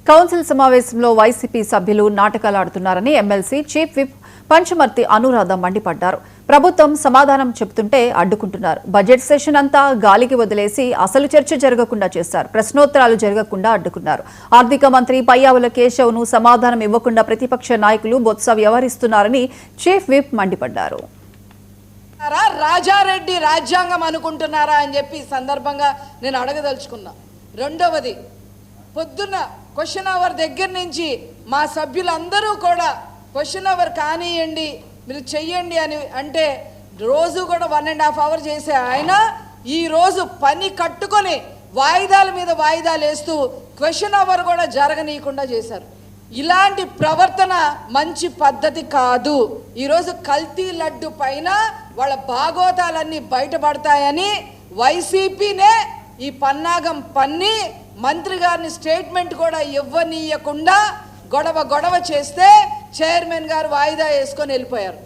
Council సమావేశంలో YCP సభ్యులు నాటకాలు ఆడుతున్నారని MLC chief whip Panchamarthi Anuradha మండిపడ్డారు. ప్రభుత్వం సమాధానం చెబుతుంటే అడ్డుకుంటున్నారు. బడ్జెట్ సెషన్ అంతా గాలికి వదిలేసి అసలు చర్చ జరగకుండా చేశారు. ప్రశ్నోత్తరాలు జరగకుండా అడ్డుకున్నారు. ఆర్థిక మంత్రి పయ్యావుల కేశవ్ను సమాధానం ఇవ్వకుండా ప్రతిపక్ష నాయకులు బొత్స వ్యవహరిస్తున్నారని చీఫ్ విప్ మండిపడ్డారు. రాజారెడ్డి రాజ్యాంగం అనుకుంటున్నారా అని చెప్పి ఈ సందర్భంగా నేను అడగదలుచుకున్నా. రెండవది, పొద్దున్న క్వశ్చన్ అవర్ దగ్గర నుంచి మా సభ్యులందరూ కూడా క్వశ్చన్ అవర్ కానివ్వండి, మీరు చెయ్యండి అని అంటే రోజు కూడా 1.5 hours చేసే ఆయన ఈరోజు పని కట్టుకొని వాయిదాల మీద వాయిదాలు వేస్తూ క్వశ్చన్ అవర్ కూడా జరగనీయకుండా చేశారు. ఇలాంటి ప్రవర్తన మంచి పద్ధతి కాదు. ఈరోజు కల్తీ లడ్డు పైన వాళ్ళ భాగోతాలన్నీ బయటపడతాయని వైసీపీనే ఈ పన్నాగం పన్ని మంత్రి గారిని స్టేట్మెంట్ కూడా ఇవ్వనీయకుండా గొడవ చేస్తే చైర్మన్ గారు వాయిదా వేసుకొని వెళ్ళిపోయారు.